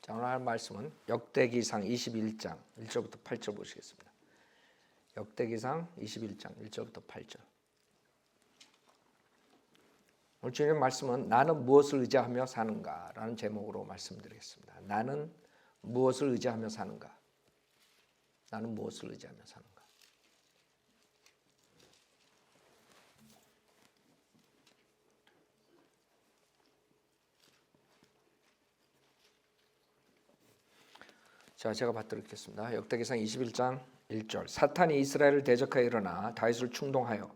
자, 오늘 할 말씀은 역대기상 21장 1절부터 8절 보시겠습니다. 역대기상 21장 1절부터 8절. 오늘 주님 말씀은 나는 무엇을 의지하며 사는가 라는 제목으로 말씀드리겠습니다. 나는 무엇을 의지하며 사는가? 나는 무엇을 의지하며 사는가? 자, 제가 받들겠습니다. 역대기상 21장 1절. 사탄이 이스라엘을 대적하여 일어나 다윗을 충동하여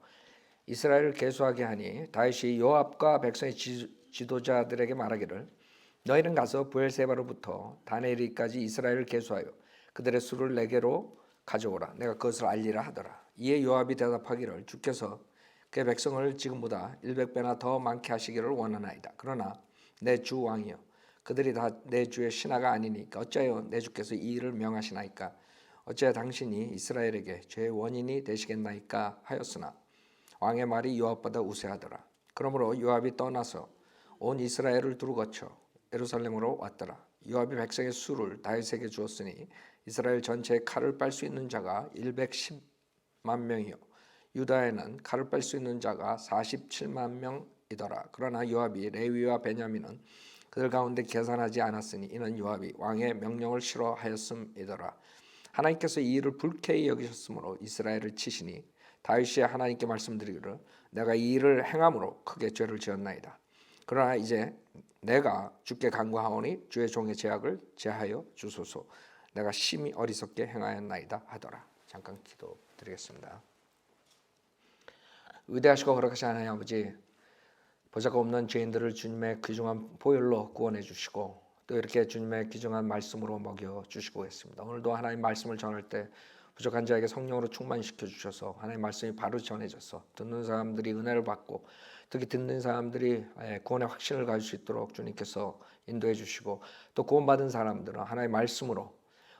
이스라엘을 계수하게 하니 다윗이 요압과 백성의 지도자들에게 말하기를 너희는 가서 브엘세바로부터 다네리까지 이스라엘을 계수하여 그들의 수를 내게로 가져오라. 내가 그것을 알리라 하더라. 이에 요압이 대답하기를 주께서 그의 백성을 지금보다 100배나 더 많게 하시기를 원하나이다. 그러나 내 주 왕이여 그들이 다 내 주의 신하가 아니니까 어찌하여 내 주께서 이 일을 명하시나이까? 어찌하여 당신이 이스라엘에게 죄의 원인이 되시겠나이까 하였으나 왕의 말이 요압보다 우세하더라. 그러므로 요압이 떠나서 온 이스라엘을 두루 거쳐 예루살렘으로 왔더라. 요압이 백성의 수를 다윗에게 주었으니 이스라엘 전체에 칼을 빨 수 있는 자가 110만 명이요 유다에는 칼을 빨 수 있는 자가 47만 명이더라. 그러나 요압이 레위와 베냐민은 그들 가운데 계산하지 않았으니 이는 요압이 왕의 명령을 싫어하였음이더라. 하나님께서 이 일을 불쾌히 여기셨으므로 이스라엘을 치시니 다윗이 하나님께 말씀드리기를 내가 이 일을 행함으로 크게 죄를 지었나이다. 그러나 이제 내가 주께 간구하오니 주의 종의 죄악을 제하여 주소서. 내가 심히 어리석게 행하였나이다 하더라. 잠깐 기도드리겠습니다. 위대하시고 거룩하신 하나님 아버지, 보잘것없는 죄인들을 주님의 귀중한 보혈로 구원해 주시고 또 이렇게 주님의 귀중한 말씀으로 먹여 주시고 있습니다. 오늘도 하나님 말씀을 전할 때 부족한 자에게 성령으로 충만시켜 주셔서 하나님 말씀이 바로 전해져서 듣는 사람들이 은혜를 받고 특히 듣는 사람들이 구원의 확신을 가질 수 있도록 주님께서 인도해 주시고 또 구원받은 사람들은 하나님의 말씀으로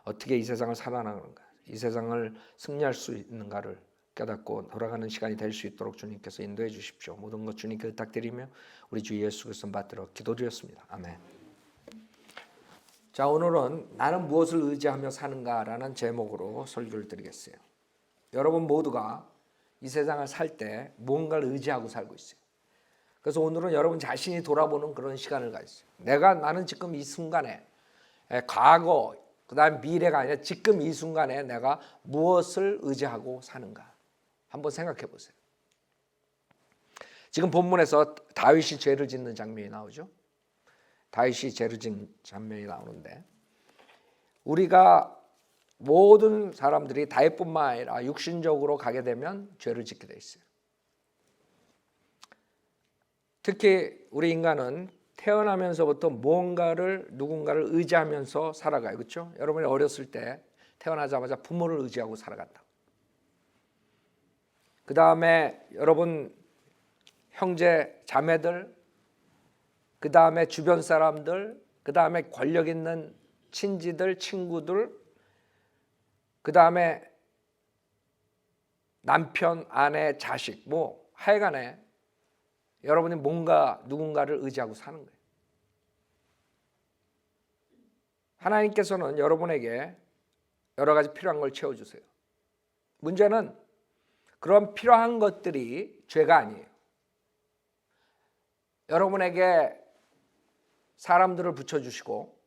어떻게 이 세상을 살아나가는가, 이 세상을 승리할 수 있는가를 깨닫고 돌아가는 시간이 될 수 있도록 주님께서 인도해 주십시오. 모든 것 주님께 부탁드리며 우리 주 예수 그리스도 받들어 기도드렸습니다. 아멘. 자, 오늘은 나는 무엇을 의지하며 사는가라는 제목으로 설교를 드리겠어요. 여러분 모두가 이 세상을 살 때 무언가를 의지하고 살고 있어요. 그래서 오늘은 여러분 자신이 돌아보는 그런 시간을 가졌어요. 나는 지금 이 순간에 과거 그다음 미래가 아니라 지금 이 순간에 내가 무엇을 의지하고 사는가 한번 생각해 보세요. 지금 본문에서 다윗이 죄를 짓는 장면이 나오죠. 다윗이 죄를 짓는 장면이 나오는데 우리가 모든 사람들이 다윗뿐만 아니라 육신적으로 가게 되면 죄를 짓게 돼 있어요. 특히 우리 인간은 태어나면서부터 누군가를 의지하면서 살아가요. 그렇죠? 여러분이 어렸을 때 태어나자마자 부모를 의지하고 살아간다. 그 다음에 여러분 형제 자매들, 그 다음에 주변 사람들, 그 다음에 권력 있는 친지들, 친구들, 그 다음에 남편, 아내, 자식, 하여간에 여러분이 누군가를 의지하고 사는 거예요. 하나님께서는 여러분에게 여러 가지 필요한 걸 채워주세요. 문제는 그런 필요한 것들이 죄가 아니에요. 여러분에게 사람들을 붙여주시고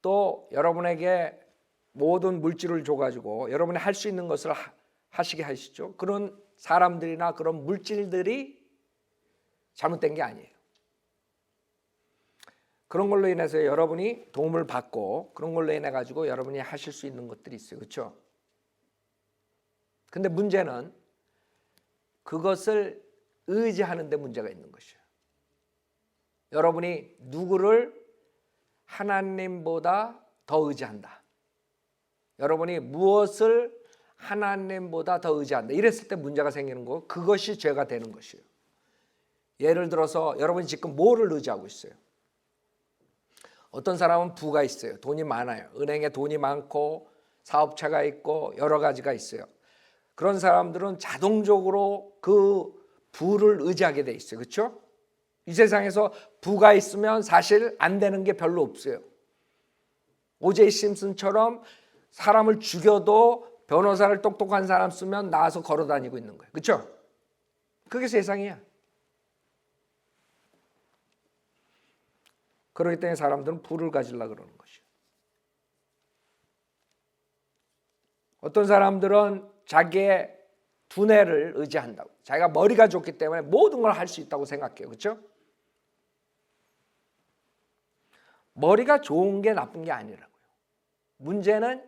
또 여러분에게 모든 물질을 줘가지고 여러분이 할 수 있는 것을 하시게 하시죠. 그런 사람들이나 그런 물질들이 잘못된 게 아니에요. 그런 걸로 인해서 여러분이 도움을 받고 그런 걸로 인해 가지고 여러분이 하실 수 있는 것들이 있어요. 그렇죠? 근데 문제는 그것을 의지하는 데 문제가 있는 것이에요. 여러분이 누구를 하나님보다 더 의지한다. 여러분이 무엇을 하나님보다 더 의지한다. 이랬을 때 문제가 생기는 거고 그것이 죄가 되는 것이에요. 예를 들어서 여러분이 지금 뭐를 의지하고 있어요? 어떤 사람은 부가 있어요. 돈이 많아요. 은행에 돈이 많고 사업체가 있고 여러 가지가 있어요. 그런 사람들은 자동적으로 그 부를 의지하게 돼 있어요. 그렇죠? 이 세상에서 부가 있으면 사실 안 되는 게 별로 없어요. 오제이 심슨처럼 사람을 죽여도 변호사를 똑똑한 사람 쓰면 나와서 걸어 다니고 있는 거예요. 그렇죠? 그게 세상이야. 그렇기 때문에 사람들은 부를 가지려고 그러는 것이에요. 어떤 사람들은 자기의 두뇌를 의지한다고. 자기가 머리가 좋기 때문에 모든 걸 할 수 있다고 생각해요. 그렇죠? 머리가 좋은 게 나쁜 게 아니라고요. 문제는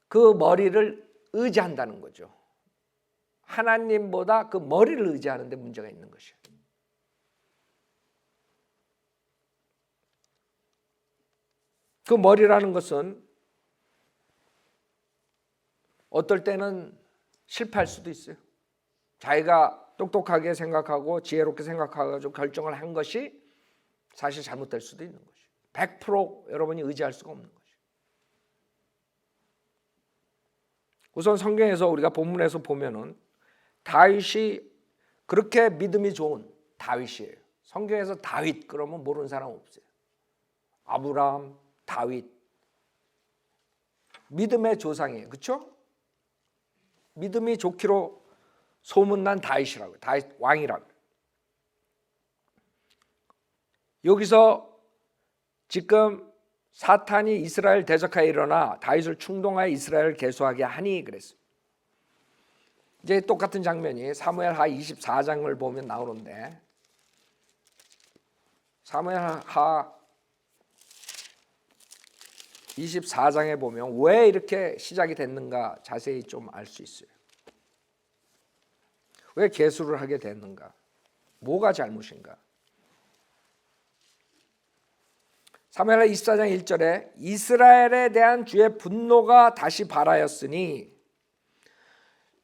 그 머리를 의지한다는 거죠. 하나님보다 그 머리를 의지하는 데 문제가 있는 것이에요. 그 머리라는 것은 어떨 때는 실패할 수도 있어요. 자기가 똑똑하게 생각하고 지혜롭게 생각하고 결정을 한 것이 사실 잘못될 수도 있는 것이에요. 100% 여러분이 의지할 수가 없는 것이에요. 우선 성경에서 우리가 본문에서 보면은 다윗이 그렇게 믿음이 좋은 다윗이에요. 성경에서 다윗 그러면 모르는 사람 없어요. 아브라함, 다윗 믿음의 조상이에요. 그렇죠? 믿음이 좋기로 소문난 다윗이라고요. 다윗 왕이라고요. 여기서 지금 사탄이 이스라엘 대적하여 일어나 다윗을 충동하여 이스라엘을 계수하게 하니 그랬어요. 이제 똑같은 장면이 사무엘하 24장을 보면 나오는데 사무엘하 24장에 보면 왜 이렇게 시작이 됐는가 자세히 좀 알 수 있어요. 왜 계수를 하게 됐는가? 뭐가 잘못인가? 사무엘하 24장 1절에 이스라엘에 대한 주의 분노가 다시 발하였으니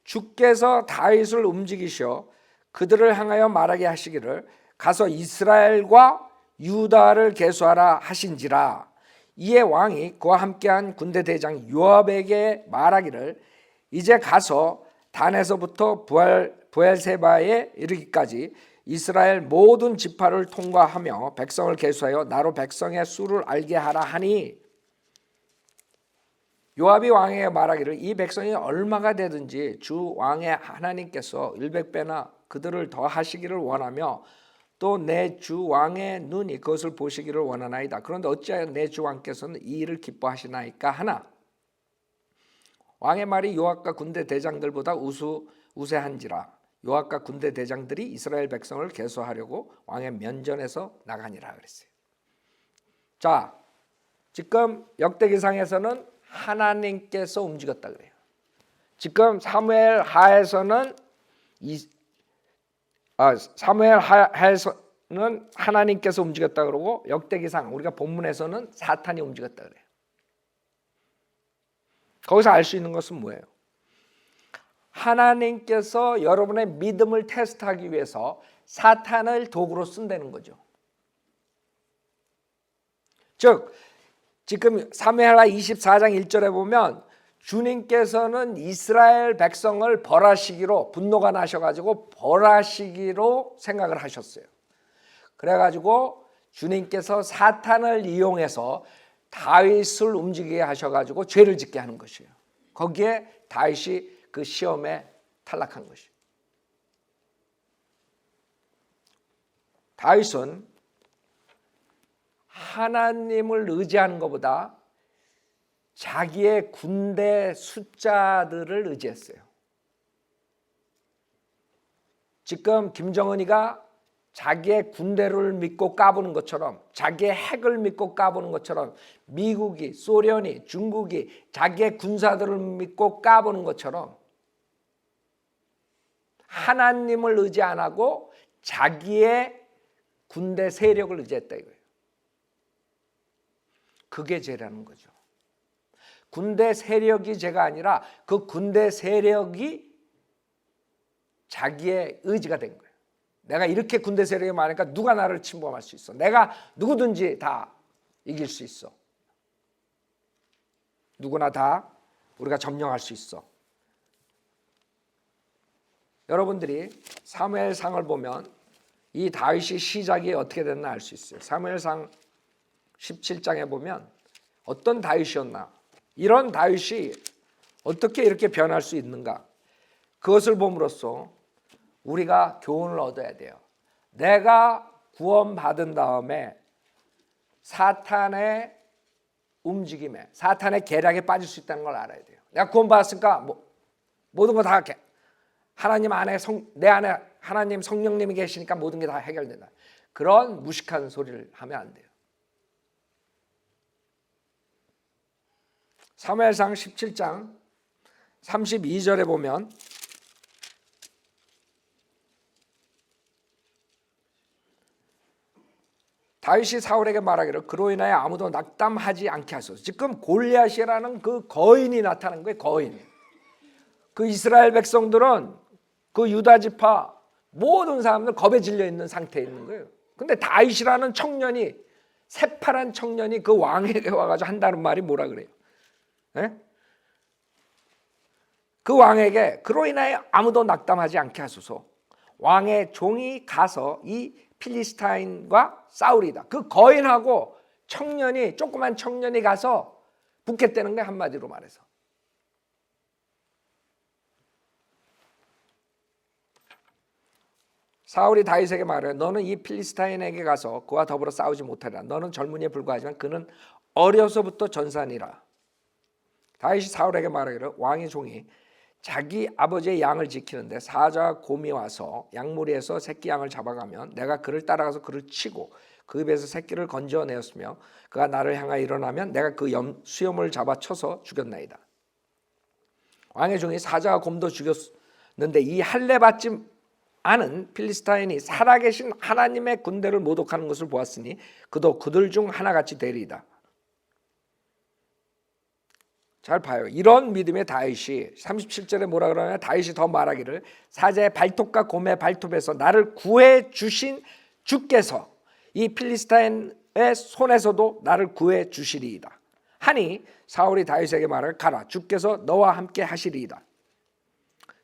주께서 다윗을 움직이셔 그들을 향하여 말하게 하시기를 가서 이스라엘과 유다를 계수하라 하신지라. 이에 왕이 그와 함께한 군대 대장 요압에게 말하기를 이제 가서 단에서부터 부엘세바에 이르기까지 이스라엘 모든 지파를 통과하며 백성을 계수하여 나로 백성의 수를 알게 하라 하니 요압이 왕에게 말하기를 이 백성이 얼마가 되든지 주 왕의 하나님께서 100배나 그들을 더하시기를 원하며 또 내 주 왕의 눈이 그것을 보시기를 원하나이다. 그런데 어찌하여 내 주 왕께서는 이 일을 기뻐하시나이까 하나 왕의 말이 요압과 군대 대장들보다 우세한지라. 요압과 군대 대장들이 이스라엘 백성을 계수하려고 왕의 면전에서 나가니라 그랬어요. 자, 지금 역대기상에서는 하나님께서 움직였다 그래요. 지금 사무엘하에서는 사무엘하에서는 하나님께서 움직였다 그러고 역대기상 우리가 본문에서는 사탄이 움직였다 그래요. 거기서 알 수 있는 것은 뭐예요? 하나님께서 여러분의 믿음을 테스트하기 위해서 사탄을 도구로 쓴다는 거죠. 즉 지금 사무엘하 24장 1절에 보면 주님께서는 이스라엘 백성을 벌하시기로 분노가 나셔가지고 벌하시기로 생각을 하셨어요. 그래가지고 주님께서 사탄을 이용해서 다윗을 움직이게 하셔가지고 죄를 짓게 하는 것이에요. 거기에 다윗이 그 시험에 탈락한 것이에요. 다윗은 하나님을 의지하는 것보다 자기의 군대 숫자들을 의지했어요. 지금 김정은이가 자기의 군대를 믿고 까부는 것처럼 자기의 핵을 믿고 까부는 것처럼 미국이, 소련이, 중국이 자기의 군사들을 믿고 까부는 것처럼 하나님을 의지 안 하고 자기의 군대 세력을 의지했다 이거예요. 그게 죄라는 거죠. 군대 세력이 죄가 아니라 그 군대 세력이 자기의 의지가 된 거예요. 내가 이렇게 군대 세력이 많으니까 누가 나를 침범할 수 있어. 내가 누구든지 다 이길 수 있어. 누구나 다 우리가 점령할 수 있어. 여러분들이 사무엘상을 보면 이 다윗이 시작이 어떻게 됐나 알 수 있어요. 사무엘상 17장에 보면 어떤 다윗이었나? 이런 다윗이 어떻게 이렇게 변할 수 있는가? 그것을 봄으로써 우리가 교훈을 얻어야 돼요. 내가 구원받은 다음에 사탄의 움직임에, 사탄의 계략에 빠질 수 있다는 걸 알아야 돼요. 내가 구원받았으니까 모든 거 다 하나님 안에 내 안에 하나님 성령님이 계시니까 모든 게 다 해결된다. 그런 무식한 소리를 하면 안 돼요. 사무엘상 17장 32절에 보면 다윗이 사울에게 말하기를 그로 인하여 아무도 낙담하지 않게 하소서. 지금 골리앗이라는 그 거인이 나타난 거예요. 거인. 그 이스라엘 백성들은 그 유다 지파 모든 사람들 겁에 질려 있는 상태에 있는 거예요. 근데 다윗이라는 청년이, 새파란 청년이 그 왕에게 와가지고 한다는 말이 뭐라 그래요? 네? 그 왕에게 그로 인하여 아무도 낙담하지 않게 하소서. 왕의 종이 가서 이 필리스타인과 싸우리다. 그 거인하고 청년이, 조그만 청년이 가서 붙겠다는 게 한마디로 말해서. 사울이 다윗에게 말해 너는 이 필리스타인에게 가서 그와 더불어 싸우지 못하리라. 너는 젊은이에 불과하지만 그는 어려서부터 전사니라. 다윗이 사울에게 말하기를 왕의 종이 자기 아버지의 양을 지키는데 사자와 곰이 와서 양무리에서 새끼 양을 잡아가면 내가 그를 따라가서 그를 치고 그 입에서 새끼를 건져내었으며 그가 나를 향하여 일어나면 내가 그 수염을 잡아 쳐서 죽였나이다. 왕의 종이 사자와 곰도 죽였는데 이 할례 받지 않은 필리스타인이 살아계신 하나님의 군대를 모독하는 것을 보았으니 그도 그들 중 하나같이 되리이다. 잘 봐요. 이런 믿음의 다윗이 37절에 뭐라 그러냐? 다윗이 더 말하기를 사자의 발톱과 곰의 발톱에서 나를 구해 주신 주께서 이 필리스타인의 손에서도 나를 구해 주시리이다 하니 사울이 다윗에게 말을 가라 주께서 너와 함께 하시리이다.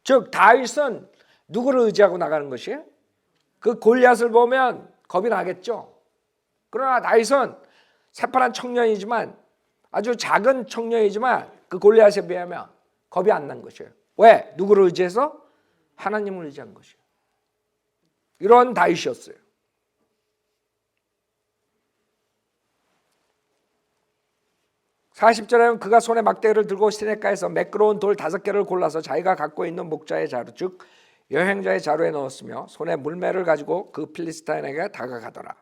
즉 다윗은 누구를 의지하고 나가는 것이에요? 그 골리앗을 보면 겁이 나겠죠. 그러나 다윗은 새파란 청년이지만, 아주 작은 청년이지만 그 골리앗에 비하면 겁이 안 난 것이에요. 왜? 누구를 의지해서? 하나님을 의지한 것이에요. 이런 다윗이었어요. (40절에는) 그가 손에 막대기를 들고 시내가에서 매끄러운 돌 5개를 골라서 자기가 갖고 있는 목자의 자루 즉 여행자의 자루에 넣었으며 손에 물매를 가지고 그 필리스타인에게 다가가더라.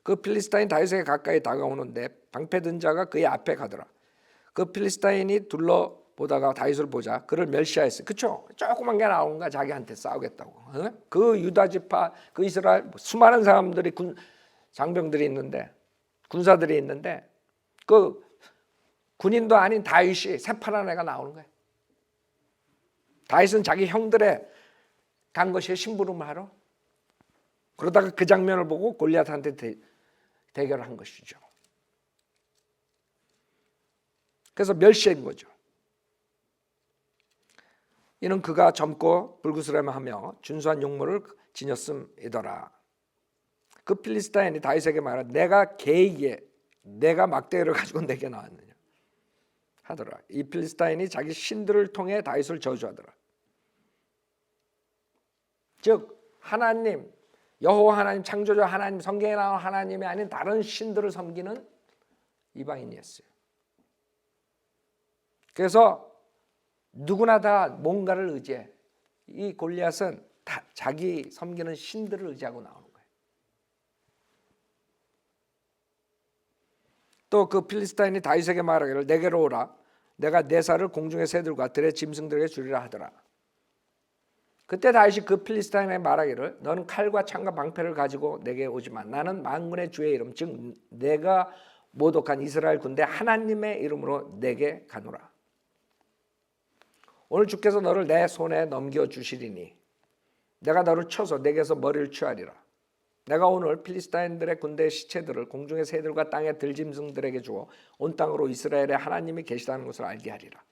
그 필리스타인 다윗에게 가까이 다가오는데 방패 든 자가 그의 앞에 가더라. 그 필리스타인이 둘러보다가 다윗을 보자 그를 멸시하였어요. 그렇죠? 조그만 게 나오는가 자기한테 싸우겠다고. 그 유다 지파, 그 이스라엘 수많은 사람들이 장병들이 있는데, 군사들이 있는데 그 군인도 아닌 다윗이 새파란 애가 나오는 거예요. 다윗은 자기 형들의 간 것이 심부름을 하러. 그러다가 그 장면을 보고 골리앗한테 대결을 한 것이죠. 그래서 멸시한 거죠. 이는 그가 젊고 불구스름하며 준수한 용모를 지녔음이더라. 그 필리스타인이 다윗에게 말하되 내가 개에게 내가 막대기를 가지고 내게 나왔느냐 하더라. 이 필리스타인이 자기 신들을 통해 다윗을 저주하더라. 즉 하나님, 여호와 하나님, 창조자 하나님, 성경에 나온 하나님이 아닌 다른 신들을 섬기는 이방인이었어요. 그래서 누구나 다 뭔가를 의지해. 이 골리앗은 다 자기 섬기는 신들을 의지하고 나오는 거예요. 또 그 필리스타인이 다윗에게 말하기를 내게로 오라. 내가 내 살을 공중의 새들과 들의 짐승들에게 주리라 하더라. 그때 다윗이 그 필리스타인에게 말하기를 너는 칼과 창과 방패를 가지고 내게 오지만 나는 만군의 주의 이름 즉 내가 모독한 이스라엘 군대 하나님의 이름으로 내게 가노라. 오늘 주께서 너를 내 손에 넘겨주시리니 내가 너를 쳐서 내게서 머리를 취하리라. 내가 오늘 필리스타인들의 군대의 시체들을 공중의 새들과 땅의 들짐승들에게 주어 온 땅으로 이스라엘의 하나님이 계시다는 것을 알게 하리라.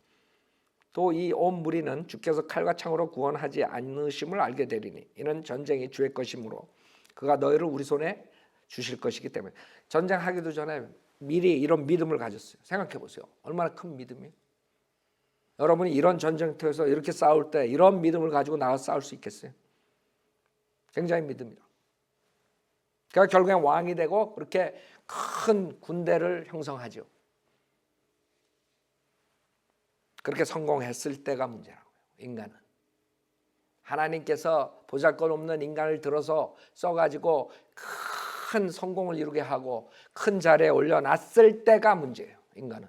또 이 온 무리는 주께서 칼과 창으로 구원하지 않으심을 알게 되리니 이는 전쟁이 주의 것이므로 그가 너희를 우리 손에 주실 것이기 때문에. 전쟁하기도 전에 미리 이런 믿음을 가졌어요. 생각해 보세요. 얼마나 큰 믿음이에요. 여러분이 이런 전쟁터에서 이렇게 싸울 때 이런 믿음을 가지고 나가서 싸울 수 있겠어요? 굉장히 믿음이다. 그러니까 결국엔 왕이 되고 그렇게 큰 군대를 형성하죠. 그렇게 성공했을 때가 문제라고요. 인간은 하나님께서 보잘것없는 인간을 들어서 써가지고 큰 성공을 이루게 하고 큰 자리에 올려놨을 때가 문제예요. 인간은.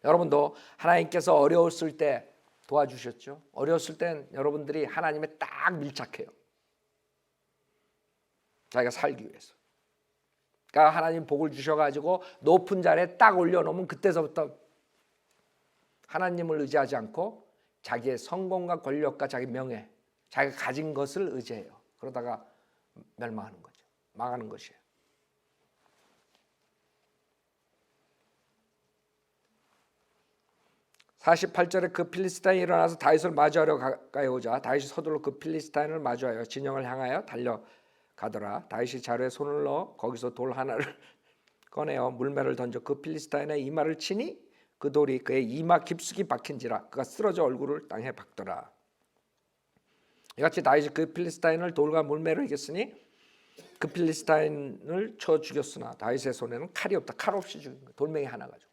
여러분도 하나님께서 어려웠을 때 도와주셨죠. 어려웠을 땐 여러분들이 하나님에 딱 밀착해요. 자기가 살기 위해서. 그러니까 하나님 복을 주셔가지고 높은 자리에 딱 올려놓으면 그때서부터 하나님을 의지하지 않고 자기의 성공과 권력과 자기 명예, 자기가 가진 것을 의지해요. 그러다가 멸망하는 거죠. 망하는 것이에요. (48절에) 그 필리스타인이 일어나서 다윗을 마주하려 가까이 오자 다윗이 서둘러 그 필리스타인을 마주하여 진영을 향하여 달려가더라. 다윗이 자루에 손을 넣어 거기서 돌 하나를 꺼내어 물매를 던져 그 필리스타인의 이마를 치니 그 돌이 그의 이마 깊숙이 박힌지라 그가 쓰러져 얼굴을 땅에 박더라. 이같이 다윗이 그 필리스타인을 돌과 물매로 이겼으니 그 필리스타인을 쳐 죽였으나 다윗의 손에는 칼이 없다. 칼 없이 죽인 거예요. 돌멩이 하나 가지고.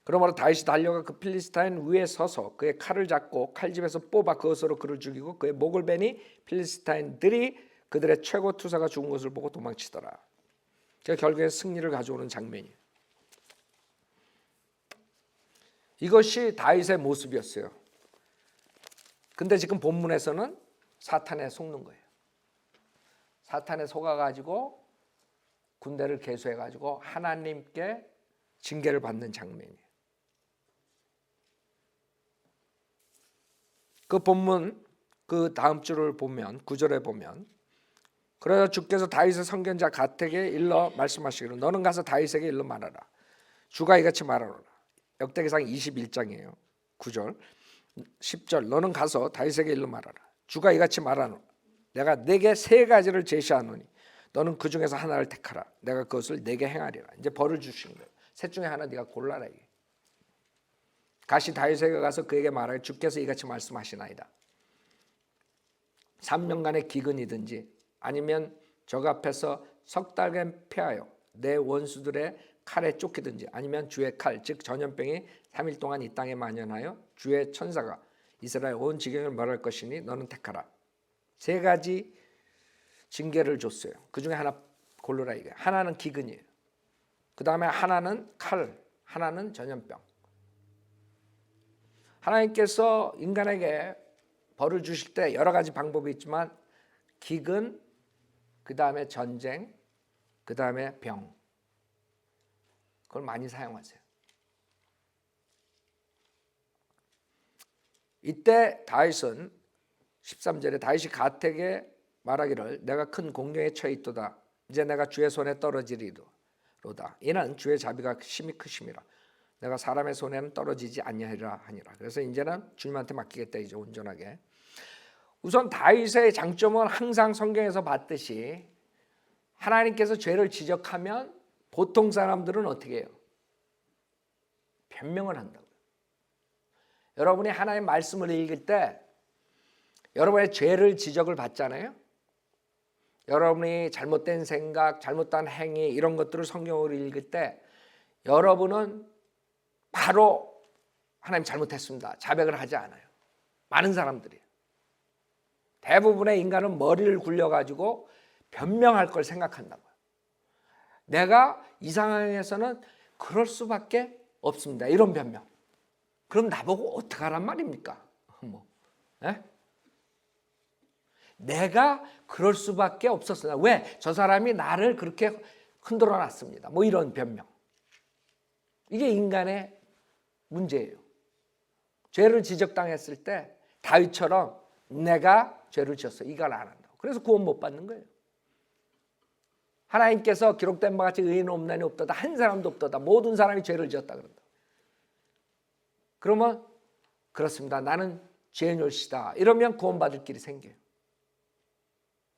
그러므로 다윗이 달려가 그 필리스타인 위에 서서 그의 칼을 잡고 칼집에서 뽑아 그것으로 그를 죽이고 그의 목을 베니 필리스타인들이 그들의 최고 투사가 죽은 것을 보고 도망치더라. 결국에 승리를 가져오는 장면이에요. 이것이 다윗의 모습이었어요. 근데 지금 본문에서는 사탄에 속는 거예요. 사탄에 속아가지고 군대를 계수해가지고 하나님께 징계를 받는 장면이에요. 그 본문 그 다음 줄을 보면 9절에 보면 그러자 주께서 다윗의 선견자 갓에게 일러 말씀하시기를 너는 가서 다윗에게 일러 말하라. 주가 이같이 말하노라. 역대기상 21장이에요. 9절 10절 너는 가서 다윗에게 일러 말하라. 주가 이같이 말하노라. 내가 네게 세 가지를 제시하노니 너는 그 중에서 하나를 택하라. 내가 그것을 네게 행하리라. 이제 벌을 주시는 거예요. 셋 중에 하나 네가 골라라. 이게. 가시 다윗에게 가서 그에게 말하여 주께서 이같이 말씀하시나이다. 3년간의 기근이든지 아니면 적 앞에서 석 달간 패하여 내 원수들의 칼에 쫓기든지 아니면 주의 칼 즉 전염병이 3일 동안 이 땅에 만연하여 주의 천사가 이스라엘 온 지경을 멸할 것이니 너는 택하라. 세 가지 징계를 줬어요. 그 중에 하나 고르라 이게. 하나는 기근이에요. 그 다음에 하나는 칼, 하나는 전염병. 하나님께서 인간에게 벌을 주실 때 여러 가지 방법이 있지만 기근, 그 다음에 전쟁, 그 다음에 병. 그걸 많이 사용하세요. 이때 다윗은 13절에 다윗이 갓에게 말하기를 내가 큰 공경에 처해 있도다. 이제 내가 주의 손에 떨어지리로다. 이는 주의 자비가 심히 크심이라. 내가 사람의 손에는 떨어지지 아니하리라 하니라. 그래서 이제는 주님한테 맡기겠다 이제 온전하게. 우선 다윗의 장점은 항상 성경에서 봤듯이 하나님께서 죄를 지적하면 보통 사람들은 어떻게 해요? 변명을 한다고요. 여러분이 하나님의 말씀을 읽을 때 여러분의 죄를 지적을 받잖아요. 여러분이 잘못된 생각, 잘못된 행위 이런 것들을 성경으로 읽을 때 여러분은 바로 하나님 잘못했습니다. 자백을 하지 않아요. 많은 사람들이. 대부분의 인간은 머리를 굴려가지고 변명할 걸 생각한다고요. 내가 이 상황에서는 그럴 수밖에 없습니다. 이런 변명. 그럼 나보고 어떡하란 말입니까? 내가 그럴 수밖에 없었습니다. 왜? 저 사람이 나를 그렇게 흔들어 놨습니다. 뭐 이런 변명. 이게 인간의 문제예요. 죄를 지적당했을 때 다윗처럼 내가 죄를 지었어. 이걸 안 한다고. 그래서 구원 못 받는 거예요. 하나님께서 기록된 바 같이 의인 없나니 없도다. 한 사람도 없도다. 모든 사람이 죄를 지었다 그런다. 그러면 그렇습니다. 나는 죄인올시다. 이러면 구원받을 길이 생겨요.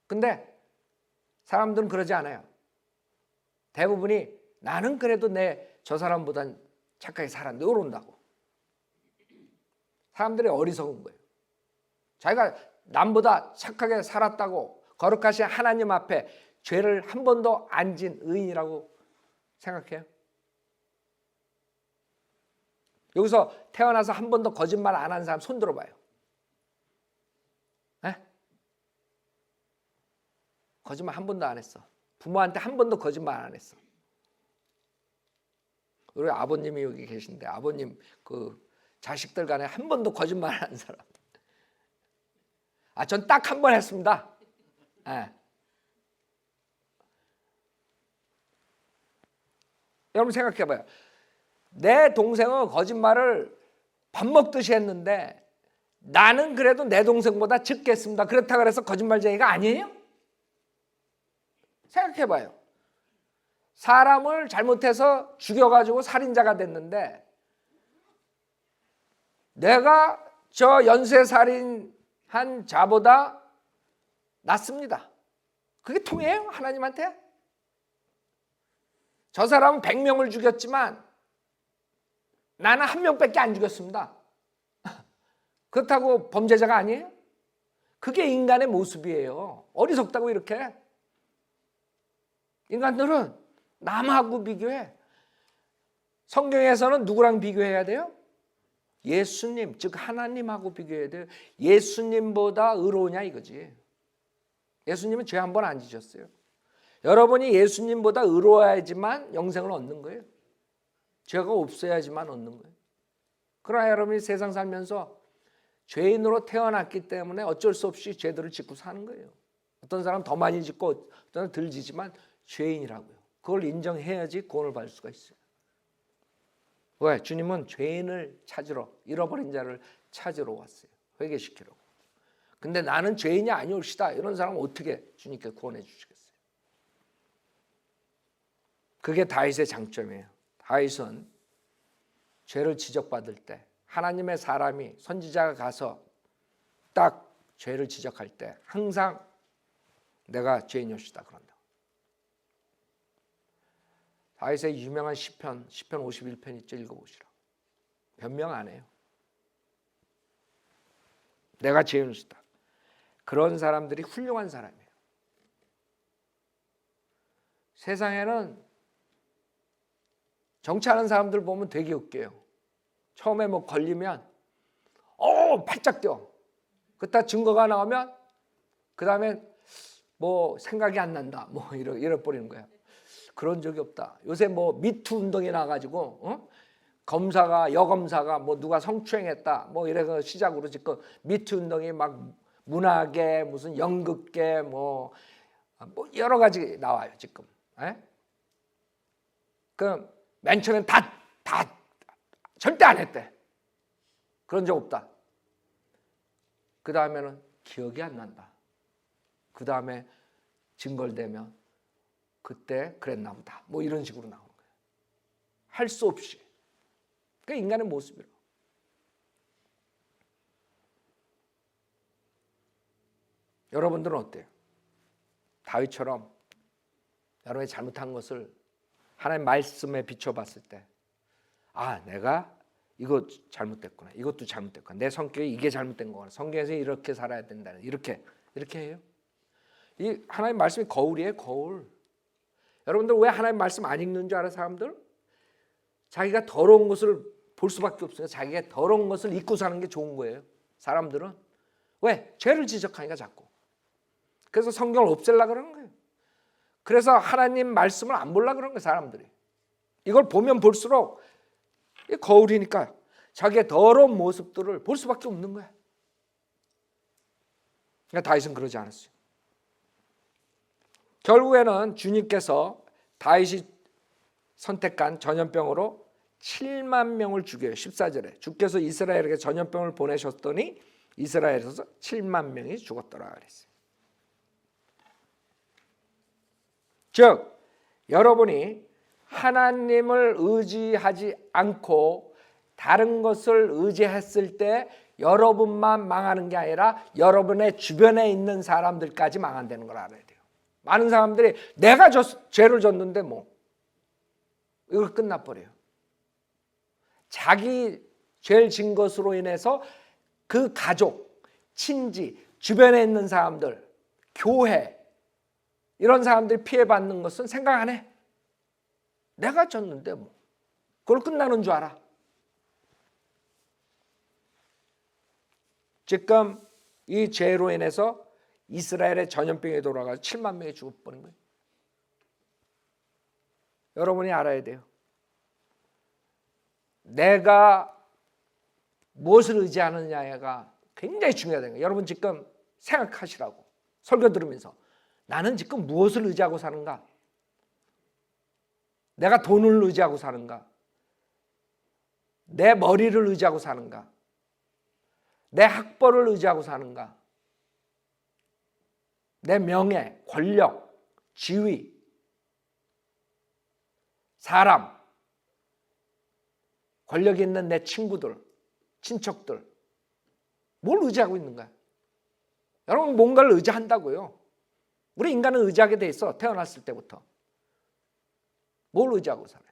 근데 사람들은 그러지 않아요. 대부분이 나는 그래도 저 사람보단 착하게 살았는데 이런다고. 사람들이 어리석은 거예요. 자기가 남보다 착하게 살았다고 거룩하신 하나님 앞에 죄를 한 번도 안 진 의인이라고 생각해요. 여기서 태어나서 한 번도 거짓말 안 한 사람 손 들어봐요. 에? 거짓말 한 번도 안 했어. 부모한테 한 번도 거짓말 안 했어. 우리 아버님이 여기 계신데 아버님 그 자식들 간에 한 번도 거짓말 안 한 사람. 전 딱 한 번 했습니다. 예. 여러분 생각해봐요. 내 동생은 거짓말을 밥 먹듯이 했는데 나는 그래도 내 동생보다 적게 했습니다. 그렇다고 해서 거짓말쟁이가 아니에요? 생각해봐요. 사람을 잘못해서 죽여가지고 살인자가 됐는데 내가 저 연쇄살인한 자보다 낫습니다. 그게 통해요? 하나님한테? 저 사람은 100명을 죽였지만 나는 1명밖에 안 죽였습니다. 그렇다고 범죄자가 아니에요? 그게 인간의 모습이에요. 어리석다고 이렇게. 인간들은 남하고 비교해. 성경에서는 누구랑 비교해야 돼요? 예수님, 즉 하나님하고 비교해야 돼요. 예수님보다 의로우냐 이거지. 예수님은 죄 한 번 안 지셨어요. 여러분이 예수님보다 의로워야지만 영생을 얻는 거예요. 죄가 없어야지만 얻는 거예요. 그러나 여러분이 세상 살면서 죄인으로 태어났기 때문에 어쩔 수 없이 죄들을 짓고 사는 거예요. 어떤 사람은 더 많이 짓고 어떤 사람은 덜 지지만 죄인이라고요. 그걸 인정해야지 구원을 받을 수가 있어요. 왜? 주님은 죄인을 찾으러, 잃어버린 자를 찾으러 왔어요. 회개시키려고. 근데 나는 죄인이 아니올시다. 이런 사람은 어떻게 주님께 구원해 주시겠어요? 그게 다윗의 장점이에요. 다윗은 죄를 지적받을 때 하나님의 사람이 선지자가 가서 딱 죄를 지적할 때 항상 내가 죄인이옵시다 그런다. 다윗의 유명한 시편 51편 있죠. 읽어보시라. 변명 안 해요. 내가 죄인이옵시다. 그런 사람들이 훌륭한 사람이에요. 세상에는 정치하는 사람들 보면 되게 웃겨요. 처음에 뭐 걸리면 팔짝 뛰어. 그따 증거가 나오면 그 다음에 뭐 생각이 안 난다. 뭐 이래버리는 거야. 그런 적이 없다. 요새 뭐 미투 운동이 나가지고 검사가 여검사가 뭐 누가 성추행했다. 뭐 이래서 시작으로 지금 미투 운동이 막 문화계 무슨 연극계 뭐 여러 가지 나와요 지금. 그 맨 처음엔 다 절대 안 했대. 그런 적 없다. 그 다음에는 기억이 안 난다. 그 다음에 징벌되면 그때 그랬나 보다. 뭐 이런 식으로 나오는 거예요. 할 수 없이. 그게 인간의 모습이라고. 여러분들은 어때요? 다윗처럼 여러분이 잘못한 것을 하나님 말씀에 비춰봤을 때 내가 이거 잘못됐구나. 이것도 잘못됐구나. 내 성격이 이게 잘못된 거구나. 성경에서 이렇게 살아야 된다는 이렇게 해요. 이 하나님 말씀이 거울이에요. 거울. 여러분들 왜 하나님 말씀 안 읽는 줄 알아요? 사람들? 자기가 더러운 것을 볼 수밖에 없어요. 자기가 더러운 것을 잊고 사는 게 좋은 거예요. 사람들은. 왜? 죄를 지적하니까 자꾸. 그래서 성경을 없애려고 그러는 거예요. 그래서 하나님 말씀을 안 보려고 그러는 거예요. 사람들이. 이걸 보면 볼수록 거울이니까 자기의 더러운 모습들을 볼 수밖에 없는 거야. 그러니까 다윗은 그러지 않았어요. 결국에는 주님께서 다윗이 선택한 전염병으로 7만 명을 죽여요. 14절에 주께서 이스라엘에게 전염병을 보내셨더니 이스라엘에서 7만 명이 죽었더라 그랬어요. 즉 여러분이 하나님을 의지하지 않고 다른 것을 의지했을 때 여러분만 망하는 게 아니라 여러분의 주변에 있는 사람들까지 망한다는 걸 알아야 돼요. 많은 사람들이 내가 죄를 졌는데 뭐 이걸 끝나버려요. 자기 죄를 진 것으로 인해서 그 가족, 친지, 주변에 있는 사람들, 교회 이런 사람들이 피해받는 것은 생각 안 해. 내가 졌는데 뭐 그걸 끝나는 줄 알아. 지금 이 죄로 인해서 이스라엘의 전염병에 돌아가서 7만 명이 죽어버린 거예요. 여러분이 알아야 돼요. 내가 무엇을 의지하느냐가 굉장히 중요하다는 거예요. 여러분 지금 생각하시라고. 설교 들으면서 나는 지금 무엇을 의지하고 사는가? 내가 돈을 의지하고 사는가? 내 머리를 의지하고 사는가? 내 학벌을 의지하고 사는가? 내 명예, 권력, 지위, 사람, 권력이 있는 내 친구들, 친척들 뭘 의지하고 있는가? 여러분 뭔가를 의지한다고요. 우리 인간은 의지하게 돼 있어. 태어났을 때부터. 뭘 의지하고 살아요?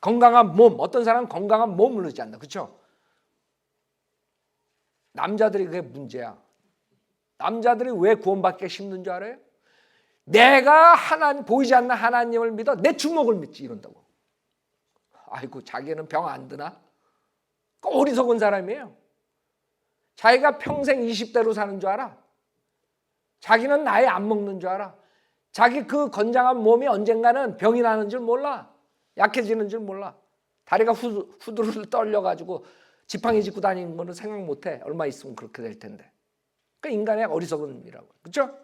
건강한 몸. 어떤 사람은 건강한 몸을 의지한다. 그렇죠? 남자들이 그게 문제야. 남자들이 왜 구원받기 힘든 줄 알아요? 내가 보이지 않는 하나님을 믿어 내 주먹을 믿지 이런다고. 아이고 자기는 병 안 드나? 어리석은 사람이에요. 자기가 평생 20대로 사는 줄 알아. 자기는 나이 안 먹는 줄 알아. 자기 그 건장한 몸이 언젠가는 병이 나는 줄 몰라. 약해지는 줄 몰라. 다리가 후두를 떨려가지고 지팡이 짚고 다니는 거는 생각 못해. 얼마 있으면 그렇게 될 텐데. 그러니까 인간의 어리석음이라고. 그렇죠?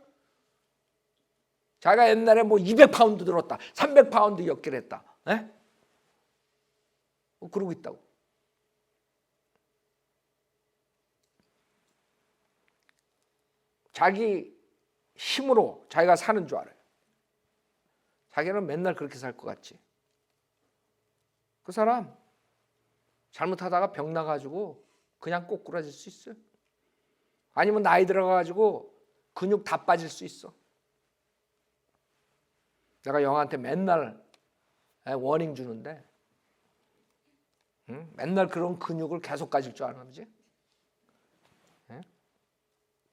자기가 옛날에 뭐 200파운드 들었다. 300파운드 엮기를 했다. 에? 그러고 있다고. 자기 힘으로 자기가 사는 줄 알아요. 자기는 맨날 그렇게 살 것 같지. 그 사람 잘못하다가 병 나가지고 그냥 꼬꾸라질 수 있어요. 아니면 나이 들어가가지고 근육 다 빠질 수 있어. 내가 영화한테 맨날 워닝 주는데 맨날 그런 근육을 계속 가질 줄 아나 보지?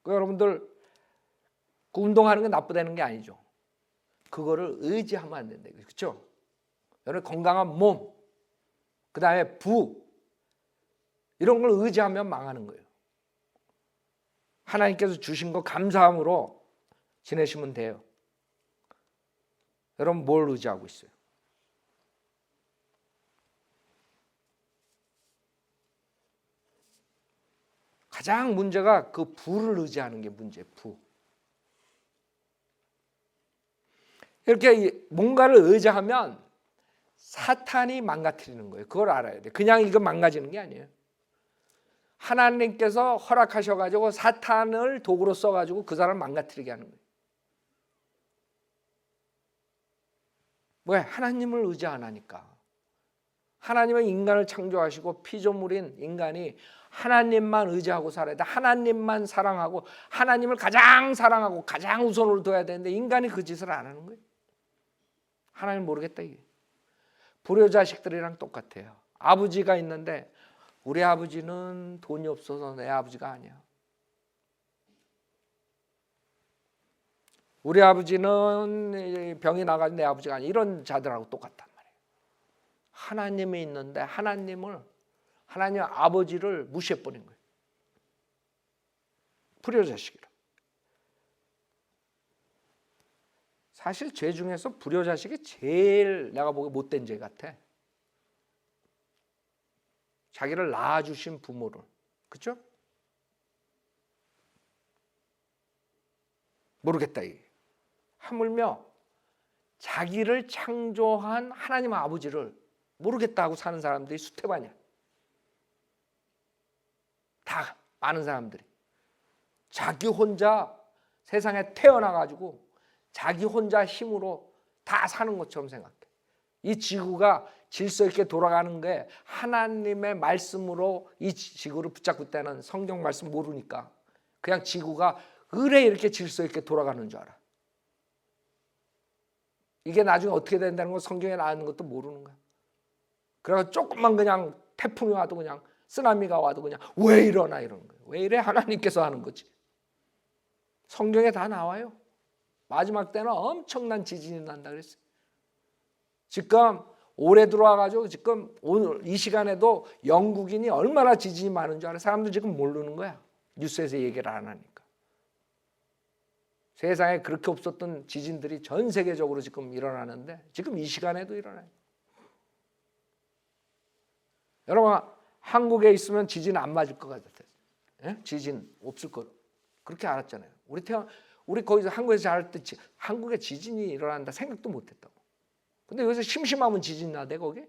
그 여러분들 그 운동하는 게 나쁘다는 게 아니죠. 그거를 의지하면 안 된다. 그렇죠? 여러분 건강한 몸, 그 다음에 부 이런 걸 의지하면 망하는 거예요. 하나님께서 주신 거 감사함으로 지내시면 돼요. 여러분 뭘 의지하고 있어요? 가장 문제가 그 부를 의지하는 게 문제예요. 부. 이렇게 뭔가를 의지하면 사탄이 망가뜨리는 거예요. 그걸 알아야 돼. 그냥 이거 망가지는 게 아니에요. 하나님께서 허락하셔가지고 사탄을 도구로 써가지고 그 사람을 망가뜨리게 하는 거예요. 왜? 하나님을 의지 안 하니까. 하나님은 인간을 창조하시고 피조물인 인간이 하나님만 의지하고 살아야 돼. 하나님만 사랑하고 하나님을 가장 사랑하고 가장 우선으로 둬야 되는데 인간이 그 짓을 안 하는 거예요. 하나님 모르겠다 이게. 불효자식들이랑 똑같아요. 아버지가 있는데 우리 아버지는 돈이 없어서 내 아버지가 아니야. 우리 아버지는 병이 나가지고 내 아버지가 아니야. 이런 자들하고 똑같단 말이에요. 하나님이 있는데 하나님 아버지를 무시해버린 거예요. 불효자식이라. 사실 죄 중에서 불효자식이 제일 내가 보기에 못된 죄 같아. 자기를 낳아주신 부모를. 그렇죠? 모르겠다 이게. 하물며 자기를 창조한 하나님 아버지를 모르겠다 하고 사는 사람들이 수태반이야. 다 많은 사람들이. 자기 혼자 세상에 태어나가지고 자기 혼자 힘으로 다 사는 것처럼 생각해. 이 지구가 질서 있게 돌아가는 게 하나님의 말씀으로 이 지구를 붙잡고 있다는 성경 말씀 모르니까 그냥 지구가 의뢰 이렇게 질서 있게 돌아가는 줄 알아. 이게 나중에 어떻게 된다는 거 성경에 나오는 것도 모르는 거야. 그래서 조금만 그냥 태풍이 와도 그냥 쓰나미가 와도 그냥 왜 이러나 이러는 거예요. 왜 이래? 하나님께서 하는 거지. 성경에 다 나와요. 마지막 때는 엄청난 지진이 난다 그랬어요. 지금 올해 들어와가지고 지금 오늘 이 시간에도 영국인이 얼마나 지진이 많은 줄 알아요? 사람들 지금 모르는 거야. 뉴스에서 얘기를 안 하니까. 세상에 그렇게 없었던 지진들이 전 세계적으로 지금 일어나는데 지금 이 시간에도 일어나요. 여러분 한국에 있으면 지진 안 맞을 것 같아요. 예? 지진 없을 거 그렇게 알았잖아요. 우리 거기서 한국에서 자랄 때 한국에 지진이 일어난다 생각도 못했다고. 근데 여기서 심심하면 지진 나대 거기?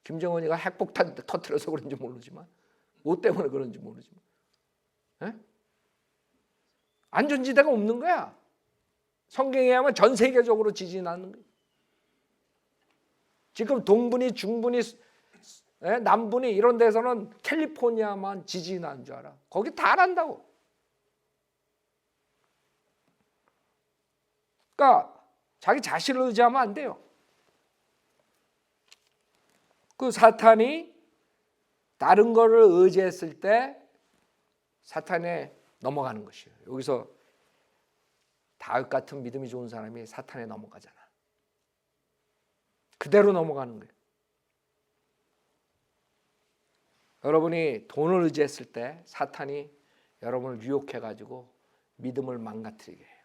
김정은이가 핵폭탄 터뜨려서 그런지 모르지만 뭐 때문에 그런지 모르지만 예? 안전지대가 없는 거야. 성경에 의하면 전 세계적으로 지진이 나는 거야. 지금 동분이 중분이 남분이 이런 데서는 캘리포니아만 지진이 나는 줄 알아. 거기 다 난다고. 그러니까 자기 자신을 의지하면 안 돼요. 그 사탄이 다른 거를 의지했을 때 사탄에 넘어가는 것이에요. 여기서 다윗 같은 믿음이 좋은 사람이 사탄에 넘어가잖아. 그대로 넘어가는 거예요. 여러분이 돈을 의지했을 때 사탄이 여러분을 유혹해가지고 믿음을 망가뜨리게 해요.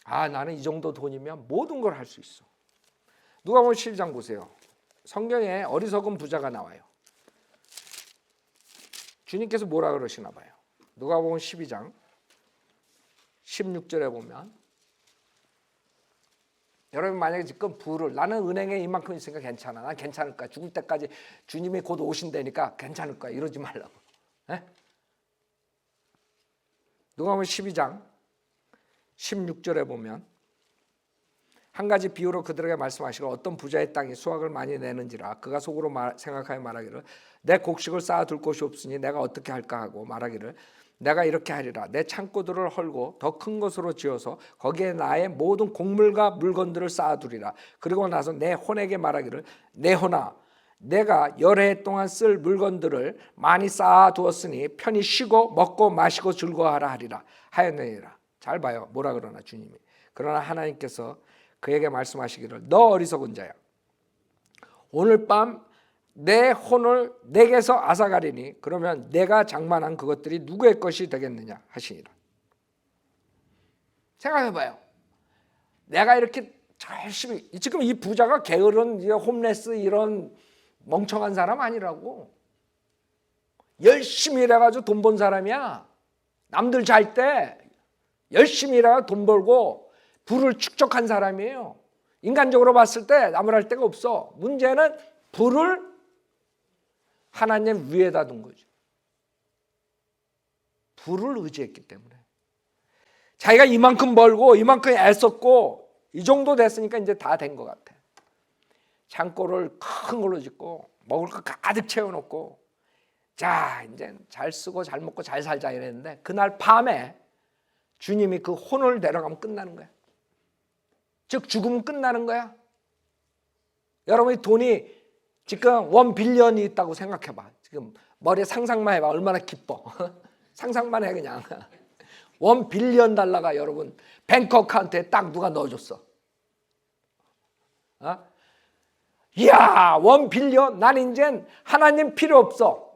아, 나는 이 정도 돈이면 모든 걸 할 수 있어. 누가복음 12장 보세요. 성경에 어리석은 부자가 나와요. 주님께서 뭐라 그러시나 봐요. 누가복음 12장 16절에 보면 여러분 만약에 지금 부를 나는 은행에 이만큼 있으니까 괜찮아. 난 괜찮을 거야. 죽을 때까지 주님이 곧 오신다니까 괜찮을 거야. 이러지 말라고. 에? 누가복음 12장 16절에 보면 한 가지 비유로 그들에게 말씀하시고 어떤 부자의 땅이 수확을 많이 내는지라 그가 속으로 생각하여 말하기를 내 곡식을 쌓아둘 곳이 없으니 내가 어떻게 할까 하고 말하기를 내가 이렇게 하리라 내 창고들을 헐고 더 큰 것으로 지어서 거기에 나의 모든 곡물과 물건들을 쌓아두리라. 그리고 나서 내 혼에게 말하기를 내 혼아 내가 여러 해 동안 쓸 물건들을 많이 쌓아두었으니 편히 쉬고 먹고 마시고 즐거워하라 하리라 하였느니라. 잘 봐요. 뭐라 그러나 주님이. 그러나 하나님께서 그에게 말씀하시기를 너 어리석은 자야 오늘 밤 내 혼을 내게서 앗아가리니 그러면 내가 장만한 그것들이 누구의 것이 되겠느냐 하시니라. 생각해봐요. 내가 이렇게 열심히 지금 이 부자가 게으른 홈레스 이런 멍청한 사람 아니라고. 열심히 일해가지고 돈 번 사람이야. 남들 잘 때 열심히 일해가지고 돈 벌고 부를 축적한 사람이에요. 인간적으로 봤을 때 나무랄 데가 없어. 문제는 부를 하나님 위에다 둔 거죠. 부를 의지했기 때문에. 자기가 이만큼 벌고 이만큼 애썼고 이 정도 됐으니까 이제 다 된 것 같아. 창고를 큰 걸로 짓고 먹을 거 가득 채워놓고 자 이제 잘 쓰고 잘 먹고 잘 살자 이랬는데 그날 밤에 주님이 그 혼을 내려가면 끝나는 거야. 즉 죽으면 끝나는 거야. 여러분이 돈이 지금 1빌리언이 있다고 생각해봐. 지금 머리에 상상만 해봐. 얼마나 기뻐. 상상만 해 그냥. 1빌리언 달러가 여러분 뱅크 어카운트에 딱 누가 넣어줬어. 이야 1빌리언 난 이젠 하나님 필요 없어.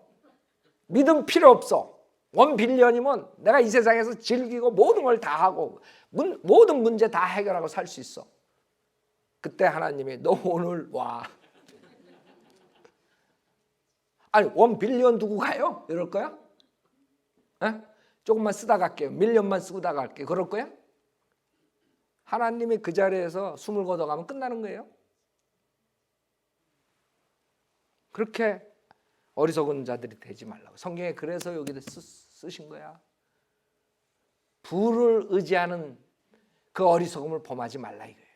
믿음 필요 없어. 1빌리언이면 내가 이 세상에서 즐기고 모든 걸 다 하고 모든 문제 다 해결하고 살 수 있어. 그때 하나님이 너 오늘 와. 아니 1빌리언 두고 가요? 이럴 거야? 에? 조금만 쓰다 갈게요. 밀리언만 쓰고 다 갈게요. 그럴 거야? 하나님이 그 자리에서 숨을 걷어가면 끝나는 거예요. 그렇게 어리석은 자들이 되지 말라고. 성경에 그래서 여기다 쓰신 거야. 부를 의지하는 그 어리석음을 범하지 말라 이거예요.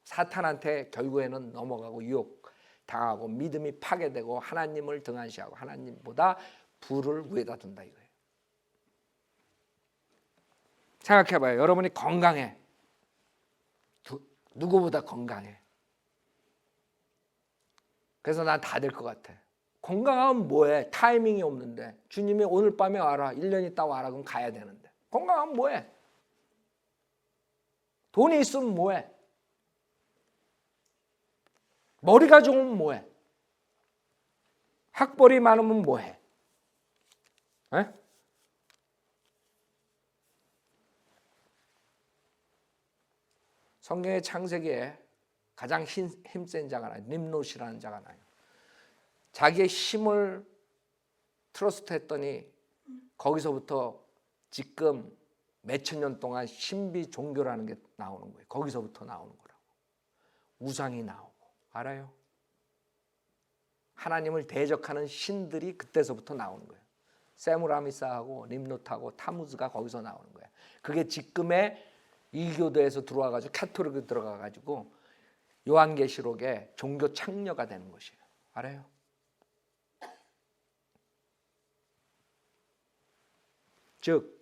사탄한테 결국에는 넘어가고 유혹당하고 믿음이 파괴되고 하나님을 등한시하고 하나님보다 부를 위에다 둔다 이거예요. 생각해봐요. 여러분이 건강해. 누구보다 건강해. 그래서 난 다 될 것 같아. 건강하면 뭐해? 타이밍이 없는데. 주님이 오늘 밤에 와라, 1년 있다 와라, 그럼 가야 되는데. 건강하면 뭐해? 돈이 있으면 뭐해? 머리가 좋으면 뭐해? 학벌이 많으면 뭐해? 에? 성경의 창세기에 가장 힘센 자가 나요. nim롯이라는 자가 나요. 자기의 힘을 트러스트했더니 거기서부터 지금 몇천 년 동안 신비 종교라는 게 나오는 거예요. 거기서부터 나오는 거라고. 우상이 나오고, 알아요? 하나님을 대적하는 신들이 그때서부터 나오는 거예요. 세무라미사하고 nim롯하고 타무즈가 거기서 나오는 거예요. 그게 지금의 이교도에서 들어와가지고 카톨릭에 들어가가지고 요한계시록에 종교 창녀가 되는 것이에요. 알아요? 즉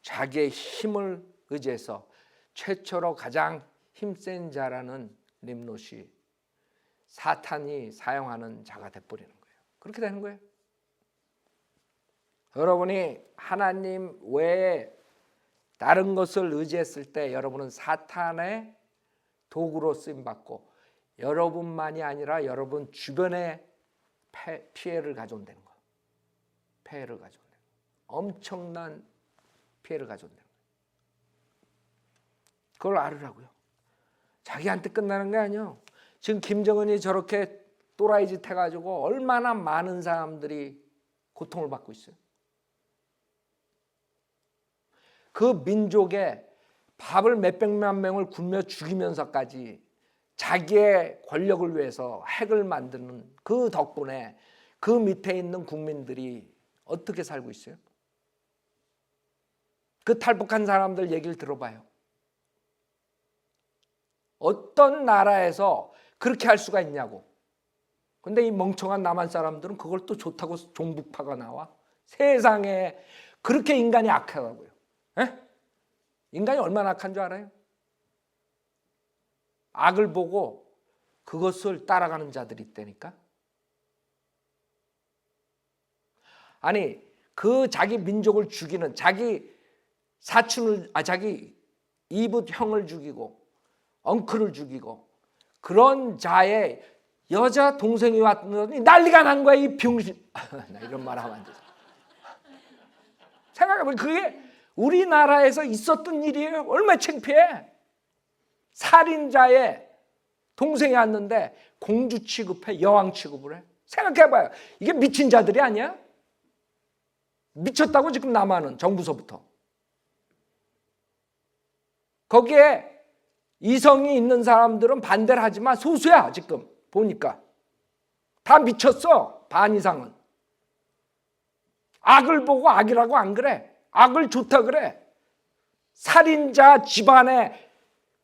자기의 힘을 의지해서 최초로 가장 힘센 자라는 nim롯이 사탄이 사용하는 자가 돼버리는 거예요. 그렇게 되는 거예요. 여러분이 하나님 외에 다른 것을 의지했을 때 여러분은 사탄의 도구로 쓰임받고 여러분만이 아니라 여러분 주변에 피해를 가져온다는 거예요. 폐해를 가져온다는 거예요. 엄청난 피해를 가져온다는 거예요. 그걸 알으라고요. 자기한테 끝나는 게 아니에요. 지금 김정은이 저렇게 또라이 짓 해가지고 얼마나 많은 사람들이 고통을 받고 있어요. 그 민족에 밥을 몇백만 명을 굶여 죽이면서까지 자기의 권력을 위해서 핵을 만드는 그 덕분에 그 밑에 있는 국민들이 어떻게 살고 있어요? 그 탈북한 사람들 얘기를 들어봐요. 어떤 나라에서 그렇게 할 수가 있냐고. 근데 이 멍청한 남한 사람들은 그걸 또 좋다고 종북파가 나와. 세상에 그렇게 인간이 악하다고요. 에? 인간이 얼마나 악한 줄 알아요? 악을 보고 그것을 따라가는 자들이 있다니까. 아니 그 자기 민족을 죽이는 자기 사촌을 자기 이붓 형을 죽이고 엉클을 죽이고 그런 자의 여자 동생이 왔더니 난리가 난 거야 이 병신. 나 이런 말 하면 안 되죠. 생각해보면 그게 우리나라에서 있었던 일이에요. 얼마나 창피해. 살인자의 동생이 왔는데 공주 취급해, 여왕 취급을 해. 생각해봐요. 이게 미친 자들이 아니야? 미쳤다고 지금 남한은 정부서부터. 거기에 이성이 있는 사람들은 반대를 하지만 소수야 지금 보니까. 다 미쳤어. 반 이상은. 악을 보고 악이라고 안 그래. 악을 좋다 그래. 살인자 집안에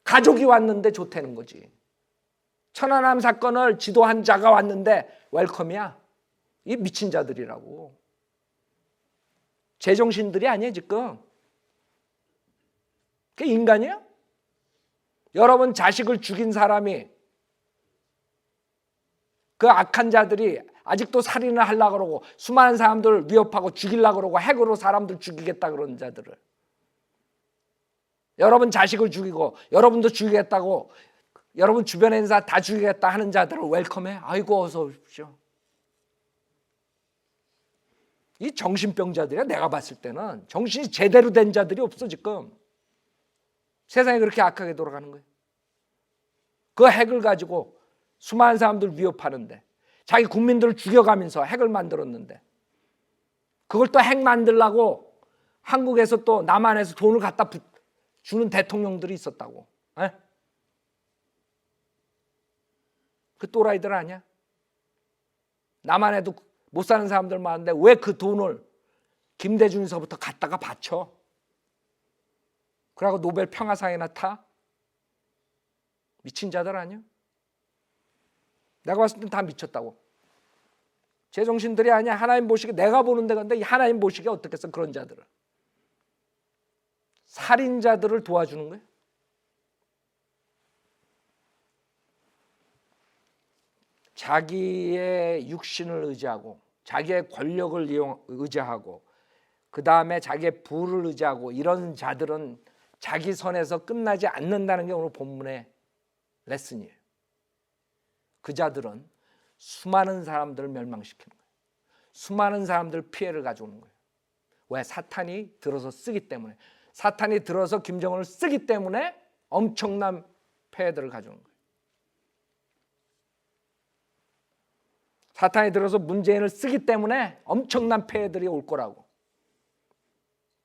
가족이 왔는데 좋다는 거지. 천안함 사건을 지도한 자가 왔는데 웰컴이야. 이게 미친 자들이라고. 제정신들이 아니야 지금. 그게 인간이야? 여러분 자식을 죽인 사람이 그 악한 자들이 아직도 살인을 하려고 그러고 수많은 사람들을 위협하고 죽이려고 그러고 핵으로 사람들 죽이겠다 그러는 자들을 여러분 자식을 죽이고 여러분도 죽이겠다고 여러분 주변에 있는 사람 다 죽이겠다 하는 자들을 웰컴해. 아이고 어서 오십시오. 이 정신병자들이야. 내가 봤을 때는 정신이 제대로 된 자들이 없어 지금. 세상이 그렇게 악하게 돌아가는 거예요. 그 핵을 가지고 수많은 사람들 위협하는데 자기 국민들을 죽여가면서 핵을 만들었는데 그걸 또 핵 만들려고 한국에서 또 남한에서 돈을 갖다 주는 대통령들이 있었다고. 에? 그 또라이들 아니야? 남한에도 못 사는 사람들 많은데 왜 그 돈을 김대중에서부터 갖다가 바쳐? 그러고 노벨 평화상이나 타? 미친 자들 아니야? 내가 봤을 땐 다 미쳤다고. 제정신들이 아니야. 하나님 보시기에 내가 보는데 근데 하나님 보시기에 어떻겠어 그런 자들을. 살인자들을 도와주는 거예요. 자기의 육신을 의지하고 자기의 권력을 의지하고 그 다음에 자기의 부를 의지하고 이런 자들은 자기 선에서 끝나지 않는다는 게 오늘 본문의 레슨이에요. 그 자들은 수많은 사람들을 멸망시키는 거예요. 수많은 사람들 피해를 가져오는 거예요. 왜? 사탄이 들어서 쓰기 때문에. 사탄이 들어서 김정은을 쓰기 때문에 엄청난 폐해들을 가져오는 거예요. 사탄이 들어서 문재인을 쓰기 때문에 엄청난 폐해들이 올 거라고.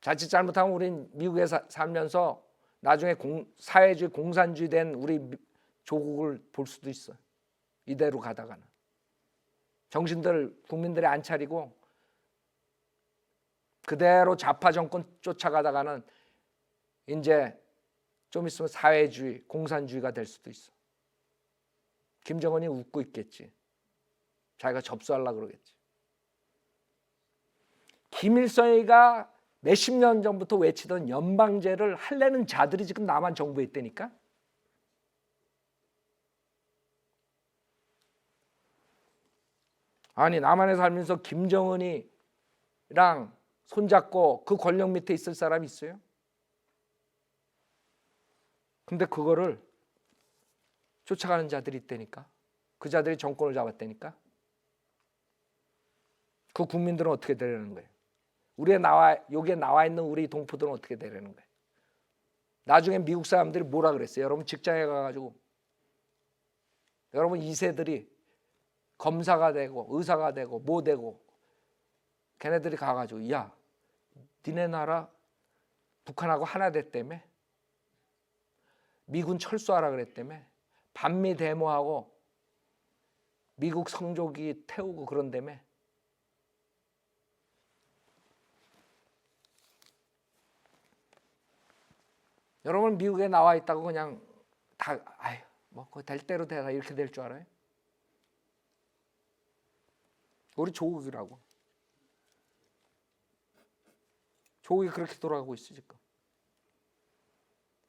자칫 잘못하면 우린 미국에 살면서 나중에 사회주의 공산주의 된 우리 조국을 볼 수도 있어요. 이대로 가다가는 국민들이 안 차리고 그대로 좌파 정권 쫓아가다가는 이제 좀 있으면 사회주의 공산주의가 될 수도 있어. 김정은이 웃고 있겠지. 자기가 접수하려고 그러겠지. 김일성이가 몇십 년 전부터 외치던 연방제를 하려는 자들이 지금 남한 정부에 있다니까. 아니 남한에 살면서 김정은이랑 손잡고 그 권력 밑에 있을 사람이 있어요? 근데 그거를 쫓아가는 자들이 있다니까. 그 자들이 정권을 잡았다니까. 그 국민들은 어떻게 되려는 거예요? 여기에 나와 있는 우리 동포들은 어떻게 되려는 거예요? 나중에 미국 사람들이 뭐라 그랬어요? 여러분 직장에 가가지고 여러분 2세들이 검사가 되고 의사가 되고 뭐 되고 걔네들이 가가지고 야 니네 나라 북한하고 하나 됐다며? 미군 철수하라 그랬다며? 반미 데모하고 미국 성조기 태우고 그런다며? 여러분 미국에 나와 있다고 그냥 다 아유 뭐 될 대로 되라 이렇게 될 줄 알아요? 우리 조국이라고. 조국이 그렇게 돌아가고 있어 지금.